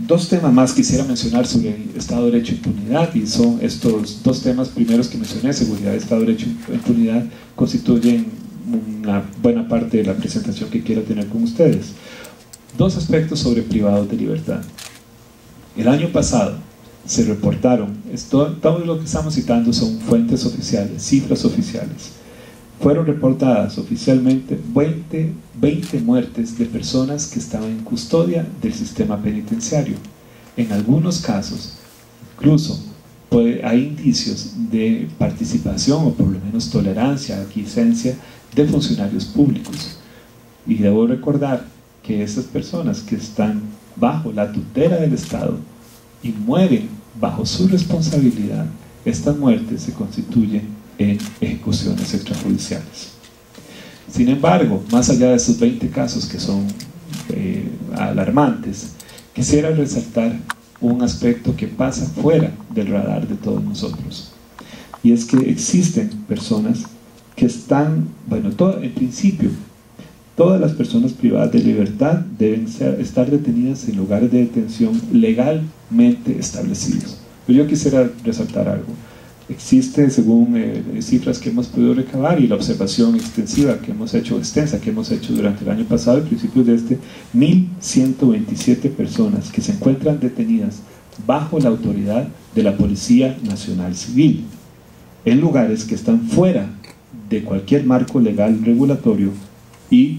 Dos temas más quisiera mencionar sobre el Estado de Derecho e impunidad, y son estos dos temas primeros que mencioné: seguridad, Estado de Derecho e impunidad, constituyen una buena parte de la presentación que quiero tener con ustedes. Dos aspectos sobre privados de libertad. El año pasado se reportaron, todo lo que estamos citando son fuentes oficiales, cifras oficiales. Fueron reportadas oficialmente 20 muertes de personas que estaban en custodia del sistema penitenciario. En algunos casos, incluso hay indicios de participación o por lo menos tolerancia, aquiescencia de funcionarios públicos. Y debo recordar que esas personas que están bajo la tutela del Estado y mueren bajo su responsabilidad, estas muertes se constituyen en ejecuciones extrajudiciales. Sin embargo, más allá de esos 20 casos que son alarmantes, quisiera resaltar un aspecto que pasa fuera del radar de todos nosotros, y es que existen personas que están, en principio, todas las personas privadas de libertad deben estar detenidas en lugares de detención legalmente establecidos. Pero yo quisiera resaltar algo. Existe, según cifras que hemos podido recabar y la observación extensa que hemos hecho durante el año pasado y principios de este, 1.127 personas que se encuentran detenidas bajo la autoridad de la Policía Nacional Civil, en lugares que están fuera de cualquier marco legal regulatorio y,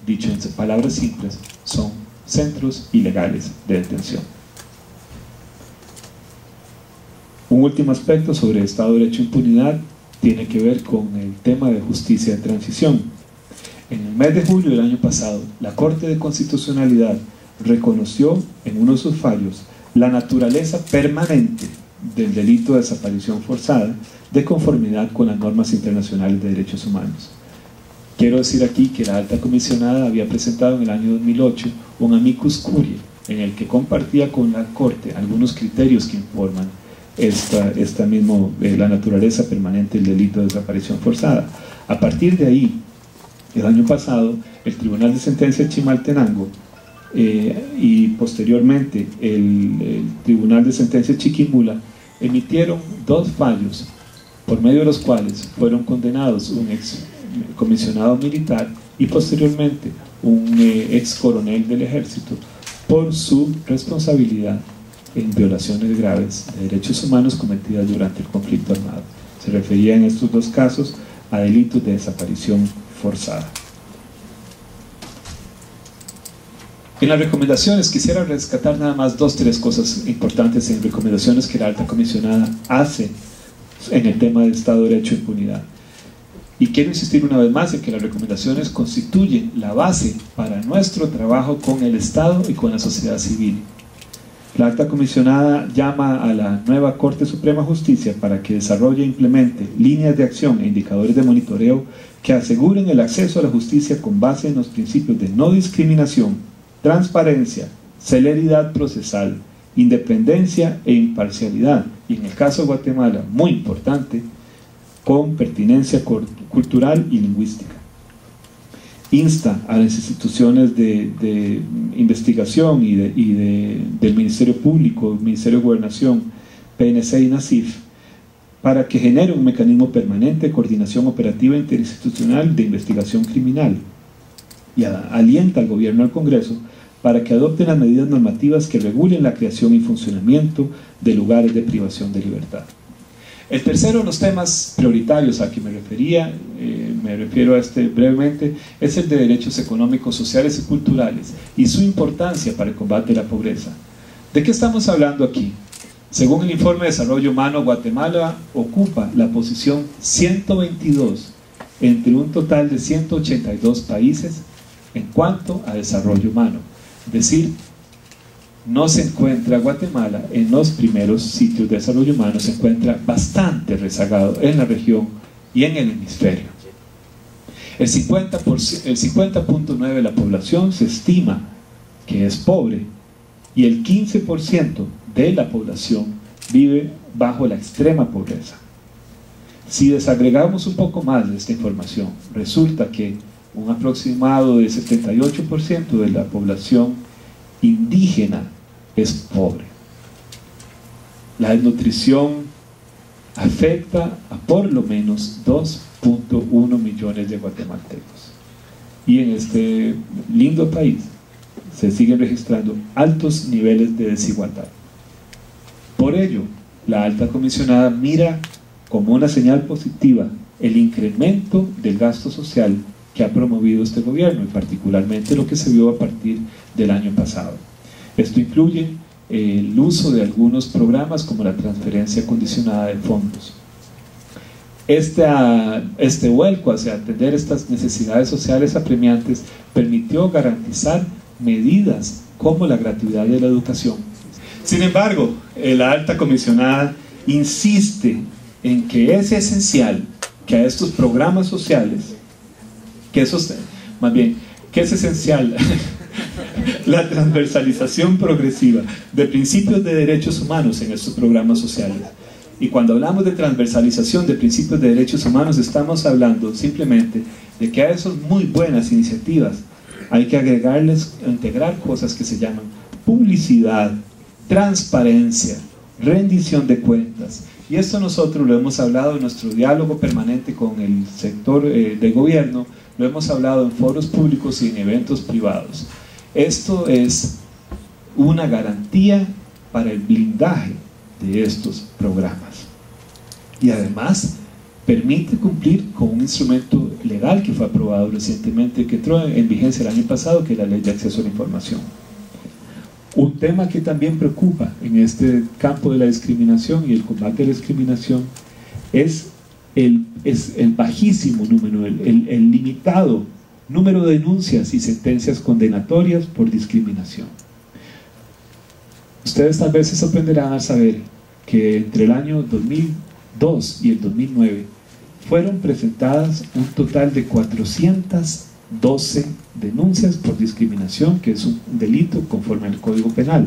dicho en palabras simples, son centros ilegales de detención. Un último aspecto sobre Estado de Derecho e impunidad tiene que ver con el tema de justicia de transición. En el mes de julio del año pasado, la Corte de Constitucionalidad reconoció en uno de sus fallos la naturaleza permanente del delito de desaparición forzada de conformidad con las normas internacionales de derechos humanos. Quiero decir aquí que la alta comisionada había presentado en el año 2008 un amicus curiae en el que compartía con la Corte algunos criterios que informan la naturaleza permanente del delito de desaparición forzada. A partir de ahí, el año pasado, el Tribunal de Sentencia de Chimaltenango y posteriormente el Tribunal de Sentencia de Chiquimula emitieron dos fallos por medio de los cuales fueron condenados un ex comisionado militar y posteriormente un ex coronel del ejército por su responsabilidad en violaciones graves de derechos humanos cometidas durante el conflicto armado. Se refería en estos dos casos a delitos de desaparición forzada. En las recomendaciones quisiera rescatar nada más 2 o 3 cosas importantes en recomendaciones que la alta comisionada hace en el tema del Estado de Derecho e impunidad. Y quiero insistir una vez más en que las recomendaciones constituyen la base para nuestro trabajo con el Estado y con la sociedad civil. La alta comisionada llama a la nueva Corte Suprema de Justicia para que desarrolle e implemente líneas de acción e indicadores de monitoreo que aseguren el acceso a la justicia con base en los principios de no discriminación, transparencia, celeridad procesal, independencia e imparcialidad, y en el caso de Guatemala, muy importante, con pertinencia cultural y lingüística. Insta a las instituciones de investigación y del Ministerio Público, Ministerio de Gobernación, PNC y NACIF, para que genere un mecanismo permanente de coordinación operativa interinstitucional de investigación criminal, y alienta al Gobierno y al Congreso para que adopten las medidas normativas que regulen la creación y funcionamiento de lugares de privación de libertad. El tercero de los temas prioritarios a que me refería, me refiero a este brevemente, es el de derechos económicos, sociales y culturales y su importancia para el combate a la pobreza. ¿De qué estamos hablando aquí? Según el Informe de Desarrollo Humano, Guatemala ocupa la posición 122 entre un total de 182 países en cuanto a desarrollo humano. Es decir, no se encuentra Guatemala en los primeros sitios de desarrollo humano, se encuentra bastante rezagado en la región y en el hemisferio. El 50.9% de la población se estima que es pobre y el 15% de la población vive bajo la extrema pobreza. Si desagregamos un poco más de esta información, resulta que un aproximado de 78% de la población indígena es pobre. La desnutrición afecta a por lo menos 2.1 millones de guatemaltecos. Y en este lindo país se siguen registrando altos niveles de desigualdad. Por ello, la alta comisionada mira como una señal positiva el incremento del gasto social que ha promovido este gobierno, y particularmente lo que se vio a partir del año pasado. Esto incluye el uso de algunos programas como la transferencia condicionada de fondos. Este vuelco hacia atender estas necesidades sociales apremiantes permitió garantizar medidas como la gratuidad de la educación. Sin embargo, la alta comisionada insiste en que es esencial que a estos programas sociales, que es esencial la transversalización progresiva de principios de derechos humanos en estos programas sociales. Y cuando hablamos de transversalización de principios de derechos humanos, estamos hablando simplemente de que a esas muy buenas iniciativas hay que agregarles, integrar cosas que se llaman publicidad, transparencia, rendición de cuentas. Y esto nosotros lo hemos hablado en nuestro diálogo permanente con el sector de gobierno, lo hemos hablado en foros públicos y en eventos privados. Esto es una garantía para el blindaje de estos programas. Y además permite cumplir con un instrumento legal que fue aprobado recientemente, que entró en vigencia el año pasado, que es la Ley de Acceso a la Información. Un tema que también preocupa en este campo de la discriminación y el combate a la discriminación es el bajísimo número, el limitado número de denuncias y sentencias condenatorias por discriminación. Ustedes tal vez se sorprenderán al saber que entre el año 2002 y el 2009 fueron presentadas un total de 412 denuncias por discriminación, que es un delito conforme al Código Penal.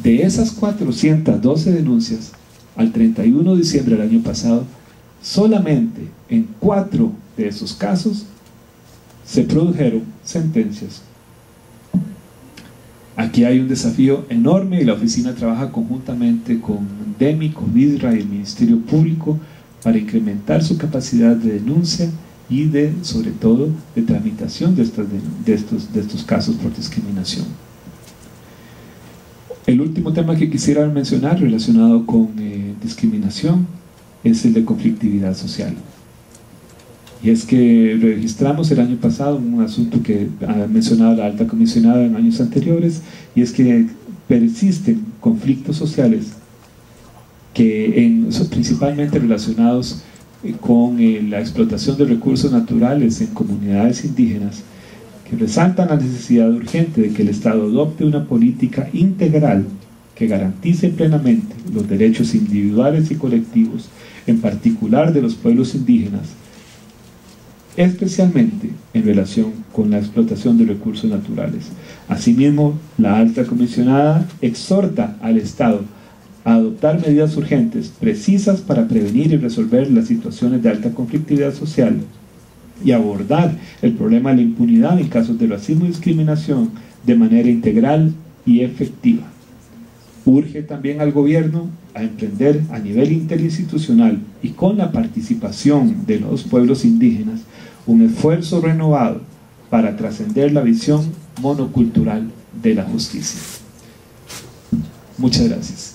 De esas 412 denuncias, al 31 de diciembre del año pasado, solamente en 4 de esos casos se produjeron sentencias. Aquí hay un desafío enorme y la oficina trabaja conjuntamente con DEMI, con VIDRA y el Ministerio Público para incrementar su capacidad de denuncia y sobre todo de tramitación de estos casos por discriminación. El último tema que quisiera mencionar relacionado con discriminación es el de conflictividad social. Y es que registramos el año pasado un asunto que ha mencionado la alta comisionada en años anteriores, y es que persisten conflictos sociales que son principalmente relacionados con la explotación de recursos naturales en comunidades indígenas, que resaltan la necesidad urgente de que el Estado adopte una política integral que garantice plenamente los derechos individuales y colectivos, en particular de los pueblos indígenas, especialmente en relación con la explotación de recursos naturales. Asimismo, la alta comisionada exhorta al Estado a adoptar medidas urgentes, precisas para prevenir y resolver las situaciones de alta conflictividad social y abordar el problema de la impunidad en casos de racismo y discriminación de manera integral y efectiva. Urge también al gobierno a emprender a nivel interinstitucional y con la participación de los pueblos indígenas un esfuerzo renovado para trascender la visión monocultural de la justicia. Muchas gracias.